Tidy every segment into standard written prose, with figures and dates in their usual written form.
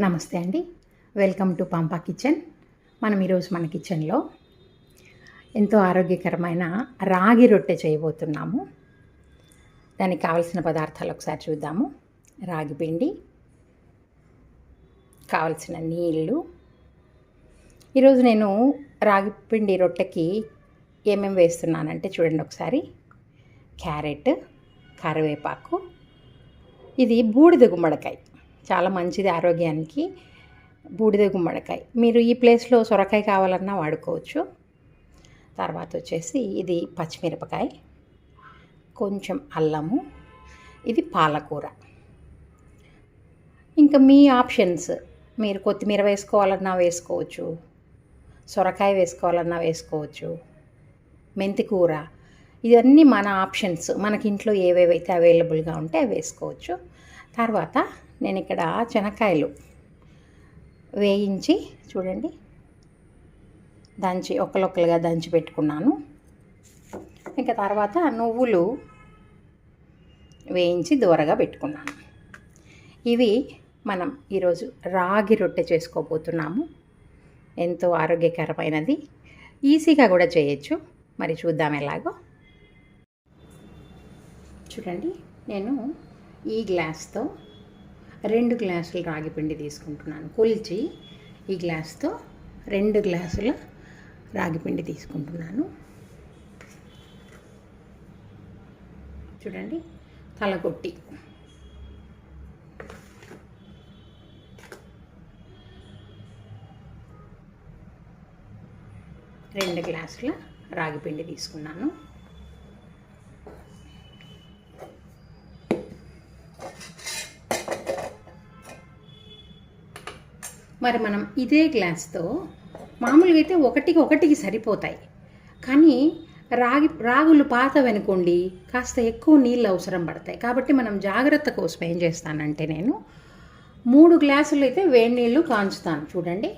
నమస్తే అండి. Welcome to Pampa kitchen. మనం ఈరోజు మన కిచెన్లో ఎంతో ఆరోగ్యకరమైన రాగి రొట్టె చేయబోతున్నాము. దానికి కావలసిన పదార్థాలు ఒకసారి చూద్దాము. రాగి పిండి, కావలసిన నీళ్ళు. ఈరోజు నేను రాగి పిండి రొట్టెకి ఏమేమి వేస్తున్నానంటే చూడండి ఒకసారి. క్యారెట్, కరివేపాకు, ఇది బూడిద గుమ్మడికాయ, చాలా మంచిది ఆరోగ్యానికి. బూడిద గుమ్మడికాయ మీరు ఈ ప్లేస్లో సొరకాయ కావాలన్నా వాడుకోవచ్చు. తర్వాత వచ్చేసి ఇది పచ్చిమిరపకాయ, కొంచెం అల్లము, ఇది పాలకూర. ఇంకా మీ ఆప్షన్స్, మీరు కొత్తిమీర వేసుకోవాలన్నా వేసుకోవచ్చు, సొరకాయ వేసుకోవాలన్నా వేసుకోవచ్చు, మెంతి కూర. ఇవన్నీ మన ఆప్షన్స్, మనకి ఇంట్లో ఏవేవైతే అవైలబుల్గా ఉంటే అవి వేసుకోవచ్చు. తర్వాత నేను ఇక్కడ శనక్కాయలు వేయించి చూడండి దంచి ఒక్కలొక్కలుగా దంచి పెట్టుకున్నాను. ఇంకా తర్వాత నువ్వులు వేయించి దూరగా పెట్టుకున్నాను. ఇవి మనం ఈరోజు రాగి రొట్టె చేసుకోబోతున్నాము. ఎంతో ఆరోగ్యకరమైనది, ఈజీగా కూడా చేయొచ్చు. మరి చూద్దాం ఎలాగో. చూడండి, నేను ఈ గ్లాస్తో 2 గ్లాసులు రాగి పిండి తీసుకుంటున్నాను. కొలిచి ఈ గ్లాస్తో 2 గ్లాసుల రాగి పిండి తీసుకుంటున్నాను. చూడండి, తలకొట్టి 2 గ్లాసుల రాగి పిండి తీసుకున్నాను. మరి మనం ఇదే గ్లాస్తో మామూలుగా అయితే ఒకటికి సరిపోతాయి, కానీ రాగులు పాతవనుకోండి కాస్త ఎక్కువ నీళ్ళు అవసరం పడతాయి. కాబట్టి మనం జాగ్రత్త కోసం ఏం చేస్తానంటే నేను 3 గ్లాసులు అయితే వేడి నీళ్ళు కాంచుతాను. చూడండి,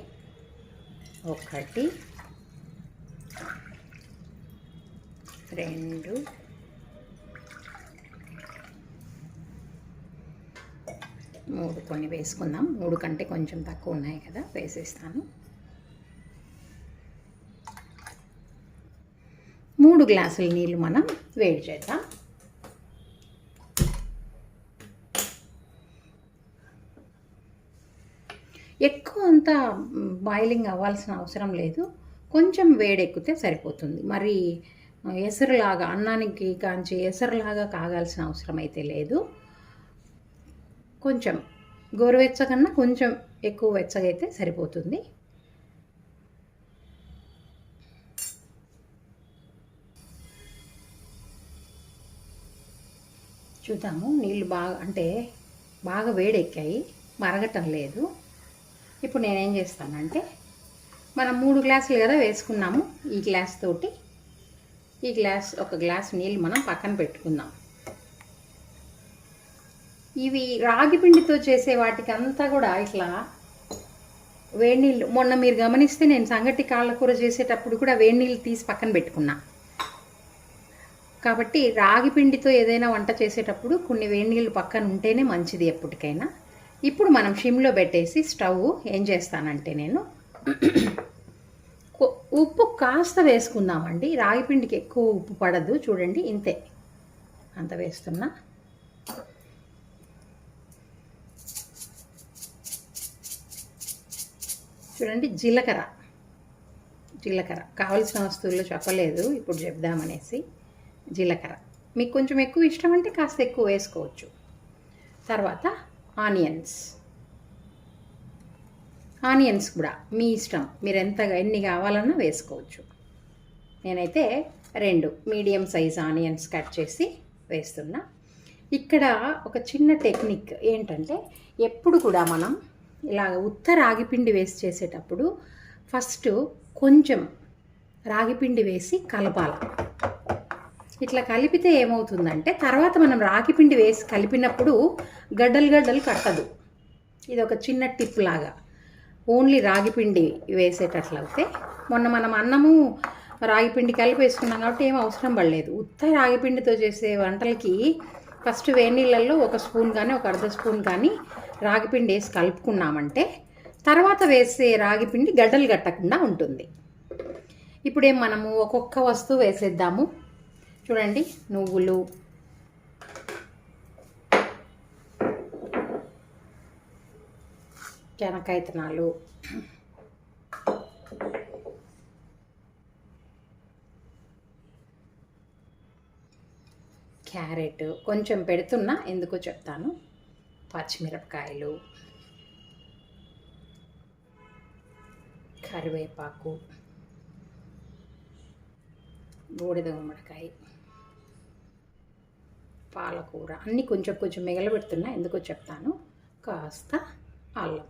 1 2 3 కొన్ని వేసుకుందాం. 3 కంటే కొంచెం తక్కువ ఉన్నాయి కదా, వేసేస్తాను. 3 గ్లాసుల నీళ్ళు మనం వేడి చేద్దాం. ఎక్కువ అంతా బాయిలింగ్ అవ్వాల్సిన అవసరం లేదు, కొంచెం వేడెక్కితే సరిపోతుంది. మరి ఎసరులాగా అన్నానికి కాంచి ఎసరులాగా కాగాల్సిన అవసరం అయితే లేదు. కొంచెం గోరువెచ్చకన్నా కొంచెం ఎక్కువ వెచ్చగా అయితే సరిపోతుంది. చూద్దాము. నీళ్ళు బాగా వేడెక్కాయి, మరగటం లేదు. ఇప్పుడు నేనేం చేస్తానంటే, మనం 3 గ్లాసులు కదా వేసుకున్నాము, ఈ గ్లాస్ తోటి ఒక గ్లాస్ నీళ్ళు మనం పక్కన పెట్టుకుందాం. ఇవి రాగి పిండితో చేసే వాటికి అంతా కూడా ఇట్లా వేడి నీళ్ళు, మొన్న మీరు గమనిస్తే నేను సంగటి కాళ్ళ కూర చేసేటప్పుడు కూడా వేడి నీళ్ళు తీసి పక్కన పెట్టుకున్నా. కాబట్టి రాగి పిండితో ఏదైనా వంట చేసేటప్పుడు కొన్ని వేడి నీళ్ళు పక్కన ఉంటేనే మంచిది ఎప్పటికైనా. ఇప్పుడు మనం షిమ్లో పెట్టేసి స్టవ్ ఏం చేస్తానంటే, నేను ఉప్పు కాస్త వేసుకుందామండి. రాగి పిండికి ఎక్కువ ఉప్పు పడదు. చూడండి, ఇంతే, అంత వేస్తున్నా. చూడండి, జీలకర్ర కావలసిన వస్తువులు చెప్పలేదు, ఇప్పుడు చెప్దామనేసి. జీలకర్ర మీకు కొంచెం ఎక్కువ ఇష్టం అంటే కాస్త ఎక్కువ వేసుకోవచ్చు. తర్వాత ఆనియన్స్ కూడా మీ ఇష్టం, మీరు ఎన్ని కావాలన్నా వేసుకోవచ్చు. నేనైతే 2 మీడియం సైజ్ ఆనియన్స్ కట్ చేసి వేస్తున్నా. ఇక్కడ ఒక చిన్న టెక్నిక్ ఏంటంటే, ఎప్పుడు కూడా మనం ఇలాగ రాగిపిండి వేసి చేసేటప్పుడు ఫస్ట్ కొంచెం రాగిపిండి వేసి కలపాలి. ఇట్లా కలిపితే ఏమవుతుందంటే, తర్వాత మనం రాగిపిండి వేసి కలిపినప్పుడు గడ్డలు కట్టదు. ఇది ఒక చిన్న టిప్ లాగా. ఓన్లీ రాగిపిండి వేసేటట్లయితే, మొన్న మనం అన్నము రాగిపిండి కలిపి వేసుకున్నాం కాబట్టి ఏం అవసరం పడలేదు. రాగిపిండితో చేసే వంటలకి ఫస్ట్ వేడి నీళ్ళల్లో 1 స్పూన్ కానీ 1 అర్ధ స్పూన్ కానీ రాగిపిండి వేసి కలుపుకున్నామంటే తర్వాత వేసే రాగిపిండి గడ్డలు కట్టకుండా ఉంటుంది. ఇప్పుడేం మనము ఒక్కొక్క వస్తువు వేసేద్దాము. చూడండి, నువ్వులు, శనక్కాయ విత్తనాలు, క్యారెట్ కొంచెం పెడుతున్నా, ఎందుకో చెప్తాను. పచ్చిమిరపకాయలు, కరివేపాకు, బూడిద గుమ్మడికాయ, పాలకూర అన్నీ కొంచెం కొంచెం మిగలబెడుతున్నా, ఎందుకో చెప్తాను. కాస్త అల్లం,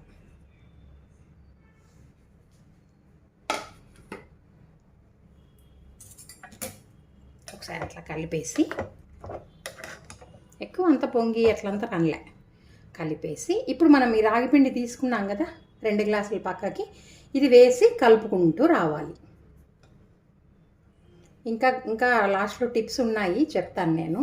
ఒకసారి అట్లా కలిపేసి, ఎక్కువ అంత పొంగి అట్లంతా రనలే, కలిపేసి ఇప్పుడు మనం ఈ రాగిపిండి తీసుకున్నాం కదా 2 గ్లాసుల పక్కకి, ఇది వేసి కలుపుకుంటూ రావాలి. ఇంకా లాస్ట్లో టిప్స్ ఉన్నాయి, చెప్తాను నేను.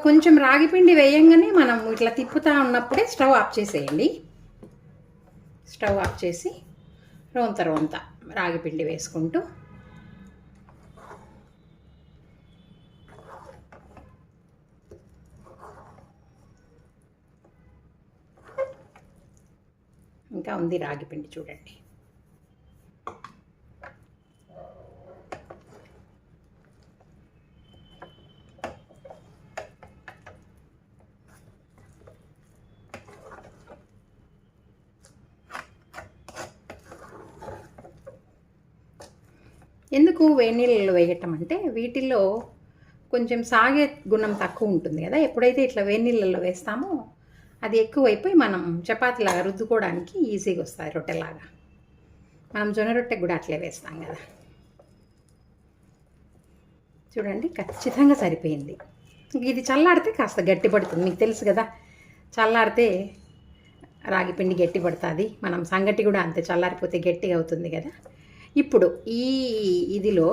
కొంచెం రాగిపిండి వేయంగానే మనం ఇట్లా తిప్పుతూ ఉన్నప్పుడే స్టవ్ ఆఫ్ చేసేయండి. స్టవ్ ఆఫ్ చేసి రోంత రాగిపిండి వేసుకుంటూ ఇంకా ఉంది రాగిపిండి చూడండి. ఎందుకు వేడి నీళ్ళలో వేయటం అంటే వీటిల్లో కొంచెం సాగే గుణం తక్కువ ఉంటుంది కదా. ఎప్పుడైతే ఇట్లా వేడి నీళ్ళలో వేస్తామో అది ఎక్కువైపోయి మనం చపాతీలాగా రుద్దుకోవడానికి ఈజీగా వస్తుంది, రొట్టెలాగా. మనం జొన్న రొట్టెకి కూడా అట్లే వేస్తాం కదా. చూడండి, ఖచ్చితంగా సరిపోయింది. ఇది చల్లారితే కాస్త గట్టి పడుతుంది, మీకు తెలుసు కదా. చల్లారితే రాగిపిండి గట్టి పడుతుంది. మనం సంగటి కూడా అంతే, చల్లారిపోతే గట్టిగా అవుతుంది కదా. ఇప్పుడు ఇదిలో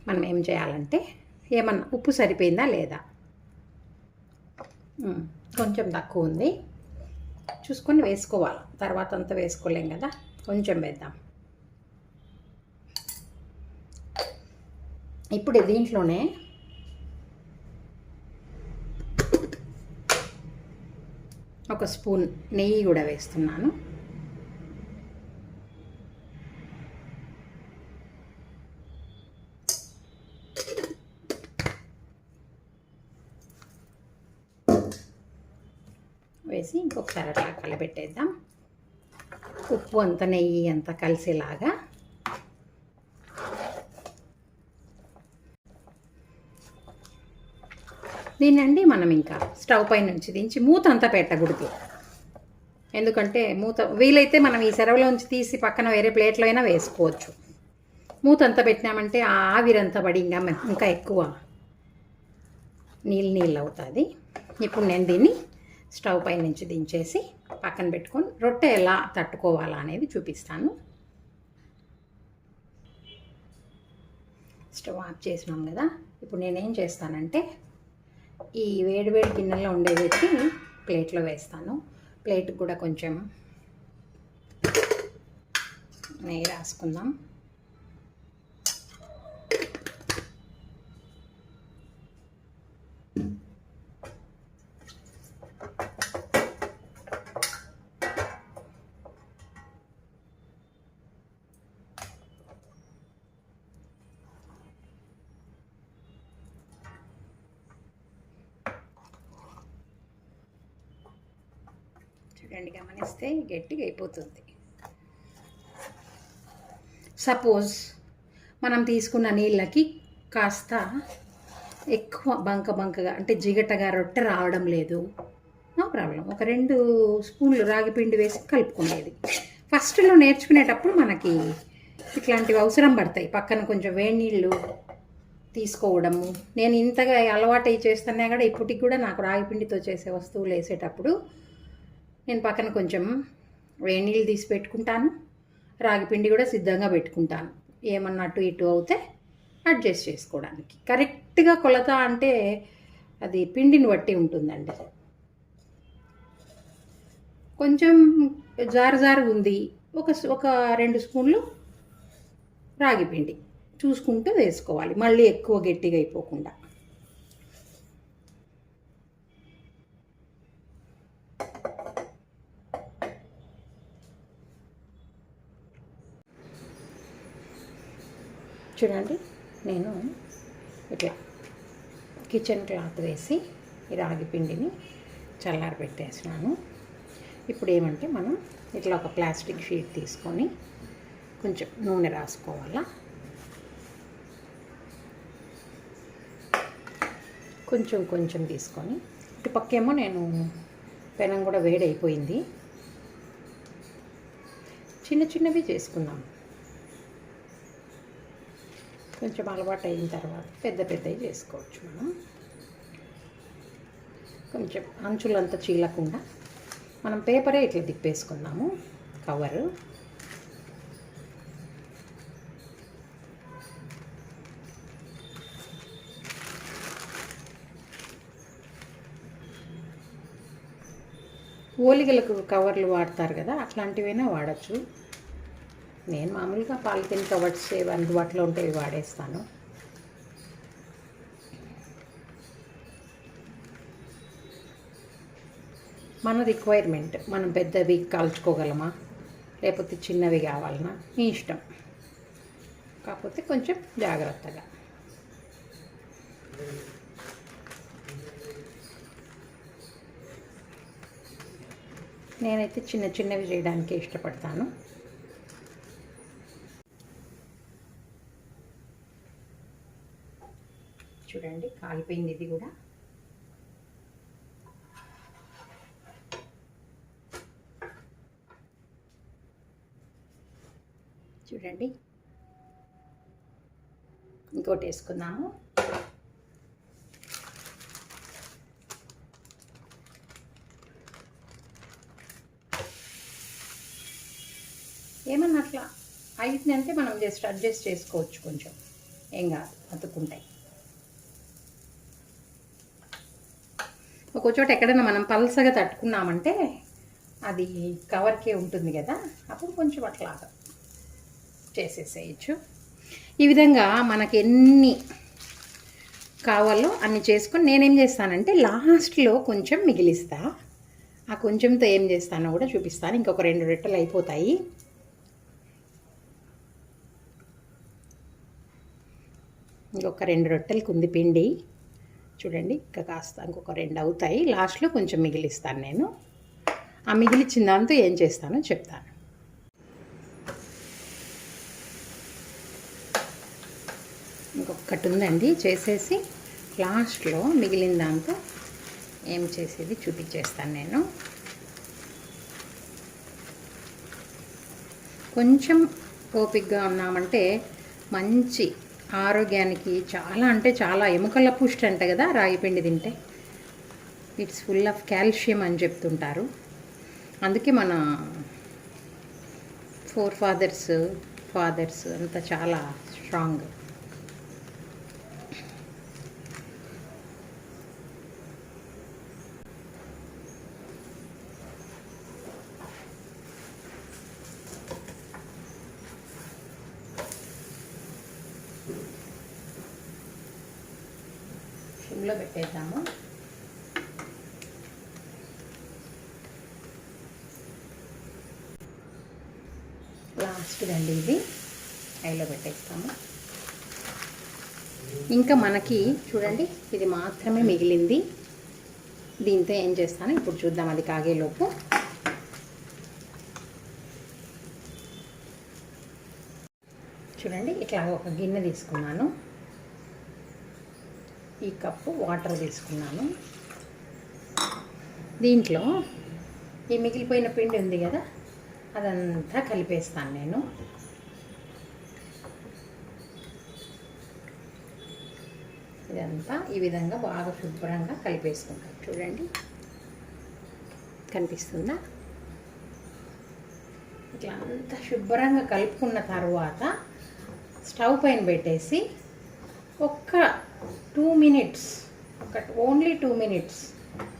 మనం ఏం చేయాలంటే, ఏమన్నా ఉప్పు సరిపోయిందా లేదా, కొంచెం తక్కువ ఉంది చూసుకొని వేసుకోవాలి. తర్వాత అంతా వేసుకోలేం కదా, కొంచెం వేద్దాం. ఇప్పుడు దీంట్లోనే ఒక స్పూన్ నెయ్యి కూడా వేస్తున్నాను. వేసి ఇంకొకసారి అట్లా కలబెట్టేద్దాం. ఉప్పు అంత నెయ్యి అంతా కలిసేలాగా. దీన్నండి మనం ఇంకా స్టవ్ పై నుంచి దించి మూత అంతా పెట్టకూడదు. ఎందుకంటే మూత వీలైతే మనం ఈ సెరవులోంచి తీసి పక్కన వేరే ప్లేట్లో అయినా వేసుకోవచ్చు. మూత అంతా పెట్టినామంటే ఆ ఆవిరంతా పడి ఇంకా ఎక్కువ నీళ్ళు అవుతుంది. ఇప్పుడు నేను దీన్ని స్టవ్ పై నుంచి దించేసి పక్కన పెట్టుకొని రొట్టె ఎలా తట్టుకోవాలా అనేది చూపిస్తాను. స్టవ్ ఆఫ్ చేసినాం కదా. ఇప్పుడు నేనేం చేస్తానంటే, ఈ వేడివేడి గిన్నెలో ఉండేది ప్లేట్లో వేస్తాను. ప్లేట్కి కూడా కొంచెం నెయ్యి రాసుకుందాం. చూడండి, గమనిస్తే గట్టిగా అయిపోతుంది. సపోజ్ మనం తీసుకున్న నీళ్ళకి కాస్త ఎక్కువ బంకగా అంటే జిగటగా రొట్టె రావడం లేదు, నో ప్రాబ్లం. ఒక 2 స్పూన్లు రాగిపిండి వేసి కలుపుకునేది. ఫస్ట్లో నేర్చుకునేటప్పుడు మనకి ఇట్లాంటివి అవసరం పడతాయి. పక్కన కొంచెం వేడి నీళ్ళు తీసుకోవడము. నేను ఇంతగా అలవాటు చేస్తున్నా కూడా ఇప్పటికి కూడా నాకు రాగిపిండితో చేసే వస్తువులు వేసేటప్పుడు నేను పక్కన కొంచెం వేడి నీళ్ళు తీసి పెట్టుకుంటాను. రాగిపిండి కూడా సిద్ధంగా పెట్టుకుంటాను. ఏమన్నా అటు ఇటు అవుతే అడ్జస్ట్ చేసుకోవడానికి. కరెక్ట్గా కొలత అంటే అది పిండిని బట్టి ఉంటుందండి. కొంచెం జారు ఉంది, ఒక 2 స్పూన్లు రాగి పిండి చూసుకుంటూ వేసుకోవాలి, మళ్ళీ ఎక్కువ గట్టిగా అయిపోకుండా. చూడండి, నేను ఇట్లా కిచెన్ క్లాత్ వేసి ఈ రాగి పిండిని చల్లారి పెట్టేసినాను. ఇప్పుడు ఏమంటే మనం ఇట్లా ఒక ప్లాస్టిక్ షీట్ తీసుకొని కొంచెం నూనె రాసుకోవాలా. కొంచెం తీసుకొని, ఇటు పక్కేమో నేను పెనం కూడా వేడైపోయింది. చిన్నవి చేసుకుందాం. కొంచెం అలవాటు అయిన తర్వాత పెద్దవి చేసుకోవచ్చు మనం. కొంచెం అంచులంతా చీలకుండా మనం పేపరే ఇట్లా తిప్పేసుకుందాము, కవరు. ఓలిగలకు కవర్లు వాడతారు కదా, అట్లాంటివైనా వాడచ్చు. నేను మామూలుగా పాలిథిన్ కవర్స్ అందుబాటులో ఉంటే వాడేస్తాను. మన రిక్వైర్మెంట్, మనం పెద్దవి కాల్చుకోగలమా లేకపోతే చిన్నవి కావాలన్నా మీ ఇష్టం, కాకపోతే కొంచెం జాగ్రత్తగా. నేనైతే చిన్నవి చేయడానికి ఇష్టపడతాను. చూడండి, కాలిపోయింది ఇది కూడా. చూడండి, ఇంకోటి వేసుకుందాము. ఏమన్నా అట్లా అయిందంటే మనం జస్ట్ అడ్జస్ట్ చేసుకోవచ్చు, కొంచెం ఏం కాదు, అతుక్కుంటాయి. ఒక చోట ఎక్కడైనా మనం పల్సగా తట్టుకున్నామంటే అది కవర్కే ఉంటుంది కదా, అప్పుడు కొంచెం అట్లాగా చేసేసేయచ్చు. ఈ విధంగా మనకి ఎన్ని కావాలో అన్ని చేసుకొని నేనేం చేస్తానంటే లాస్ట్లో కొంచెం మిగిలిస్తా. ఆ కొంచెంతో ఏం చేస్తానో కూడా చూపిస్తాను. ఇంకొక 2 రొట్టెలు అయిపోతాయి. ఇంకొక 2 రొట్టెలకు ఉంది పిండి. చూడండి, ఇంకా కాస్త ఇంకొక 2 అవుతాయి. లాస్ట్లో కొంచెం మిగిలిస్తాను నేను. ఆ మిగిలిచ్చిన దాంతో ఏం చేస్తానో చెప్తాను. ఇంకొకటి ఉందండి చేసేసి, లాస్ట్లో మిగిలిన దాంతో ఏం చేసేది చూపించేస్తాను నేను. కొంచెం ఓపికగా ఉన్నామంటే మంచి ఆరోగ్యానికి చాలా, అంటే చాలా ఎముకల పుష్టి అంట కదా రాగి పిండి తింటే. ఇట్స్ ఫుల్ ఆఫ్ కాల్షియం అని చెప్తుంటారు. అందుకే మన ఫాదర్స్ అంతా చాలా స్ట్రాంగ్. సిమ్లో పెట్టేద్దాము. లాస్ట్దండి ఇది, హైలో పెట్టేస్తాము. ఇంకా మనకి చూడండి, ఇది మాత్రమే మిగిలింది. దీంతో ఏం చేస్తాను ఇప్పుడు చూద్దాం, అది కాగేలోపు. చూడండి, ఇట్లా ఒక గిన్నె తీసుకున్నాను. ఈ కప్పు వాటర్ తీసుకున్నాను. దీంట్లో ఈ మిగిలిపోయిన పిండి ఉంది కదా, అదంతా కలిపేస్తాను నేను. ఇదంతా ఈ విధంగా బాగా శుభ్రంగా కలిపేసుకుంటాను. చూడండి, కనిపిస్తుందా? ఇట్లా అంతా శుభ్రంగా కలుపుకున్న తర్వాత స్టవ్ పైన పెట్టేసి ఒక్క 2 మినిట్స్, ఓన్లీ 2 మినిట్స్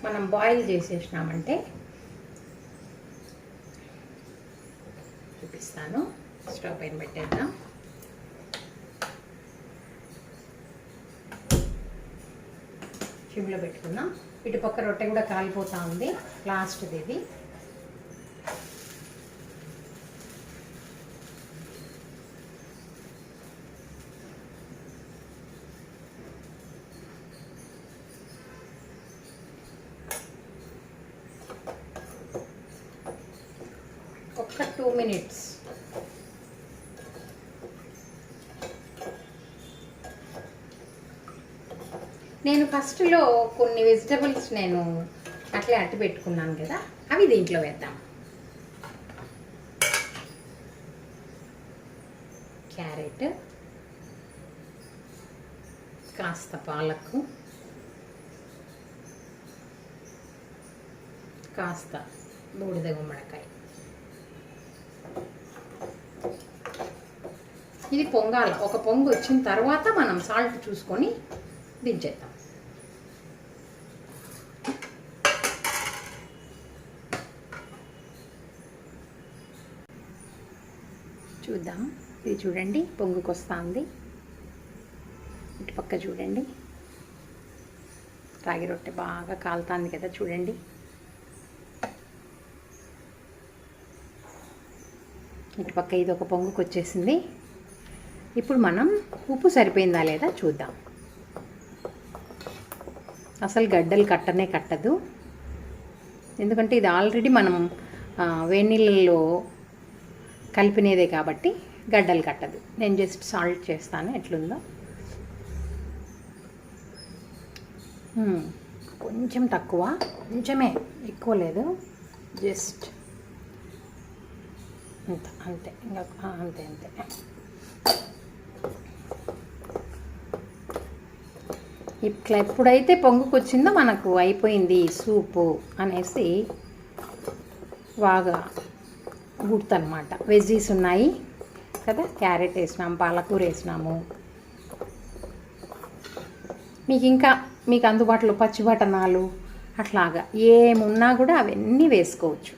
మనం బాయిల్ చేసేసినామంటే, చూపిస్తాను. స్టవ్ పైన పెట్టేద్దాం. సిమ్లో పెట్టుకుందాం. ఇటు పక్క రొట్టె కూడా కాలిపోతూ ఉంది. లాస్ట్ది ఇది. ఒక్క 2 మినిట్స్. నేను ఫస్ట్లో కొన్ని వెజిటబుల్స్ నేను అట్లే అట్టి పెట్టుకున్నాను కదా, అవి దీంట్లో వేద్దాం. క్యారెట్, కాస్త పాలకు, కాస్త బూడిద గుమ్మడికాయ. ఇది పొంగాల. ఒక పొంగు వచ్చిన తర్వాత మనం సాల్ట్ చూసుకొని దించేద్దాం. చూద్దాం. ఇది చూడండి పొంగుకు వస్తుంది. ఇటు పక్క చూడండి, రాగి రొట్టె బాగా కాలుతుంది కదా, చూడండి. ఇటు పక్క ఇది ఒక పొంగుకు వచ్చేసింది. ఇప్పుడు మనం ఉప్పు సరిపోయిందా లేదా చూద్దాం. అసలు గడ్డలు కట్టనే కట్టదు, ఎందుకంటే ఇది ఆల్రెడీ మనం వేడి నీళ్ళల్లో కలిపినదే కాబట్టి గడ్డలు కట్టదు. నేను జస్ట్ సాల్ట్ చేస్తాను ఎట్లుందో. కొంచెం తక్కువ, కొంచెమే, ఎక్కువ లేదు, జస్ట్ అంత, అంతే. ఇంకా అంతే అంతే. ఇట్లా ఎప్పుడైతే పొంగుకొచ్చిందో మనకు అయిపోయింది సూపు అనేసి బాగా గుర్తనమాట. వెజ్జీస్ ఉన్నాయి కదా, క్యారెట్ వేసినాము, పాలకూర వేసినాము. మీకు అందుబాటులో పచ్చి బఠానాలు అట్లాగా ఏమున్నా కూడా అవన్నీ వేసుకోవచ్చు.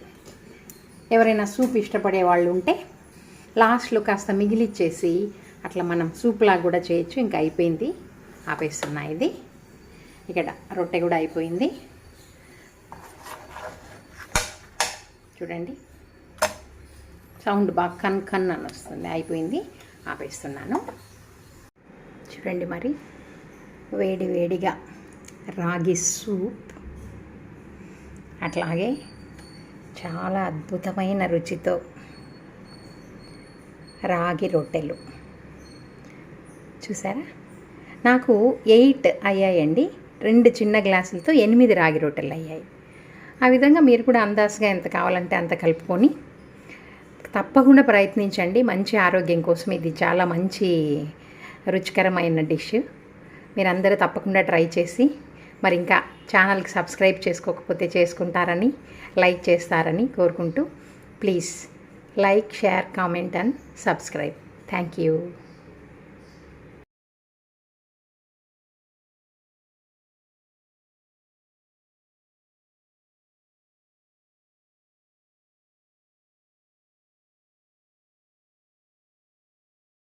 ఎవరైనా సూప్ ఇష్టపడే వాళ్ళు ఉంటే లాస్ట్లో కాస్త మిగిలిచ్చేసి అట్లా మనం సూప్లాగా కూడా చేయొచ్చు. ఇంకా అయిపోయింది, ఆపేస్తున్నా. ఇది ఇక్కడ రొట్టె కూడా అయిపోయింది. చూడండి, సౌండ్ బాగా కన్ కన్ అని వస్తుంది. అయిపోయింది, ఆపేస్తున్నాను. చూడండి మరి, వేడి వేడిగా రాగి సూప్, అట్లాగే చాలా అద్భుతమైన రుచితో రాగి రొట్టెలు. చూసారా, నాకు 8 అయ్యాయండి. 2 చిన్న గ్లాసులతో 8 రాగి రొట్టెలు అయ్యాయి. ఆ విధంగా మీరు కూడా అందాజుగా ఎంత కావాలంటే అంత కలుపుకొని తప్పకుండా ప్రయత్నించండి. మంచి ఆరోగ్యం కోసం ఇది చాలా మంచి రుచికరమైన డిష్. మీరందరూ తప్పకుండా ట్రై చేసి, మరి ఇంకా ఛానల్కి సబ్స్క్రైబ్ చేసుకోకపోతే చేసుకుంటారని, లైక్ చేస్తారని కోరుకుంటూ, please like, share, comment and subscribe. Thank you.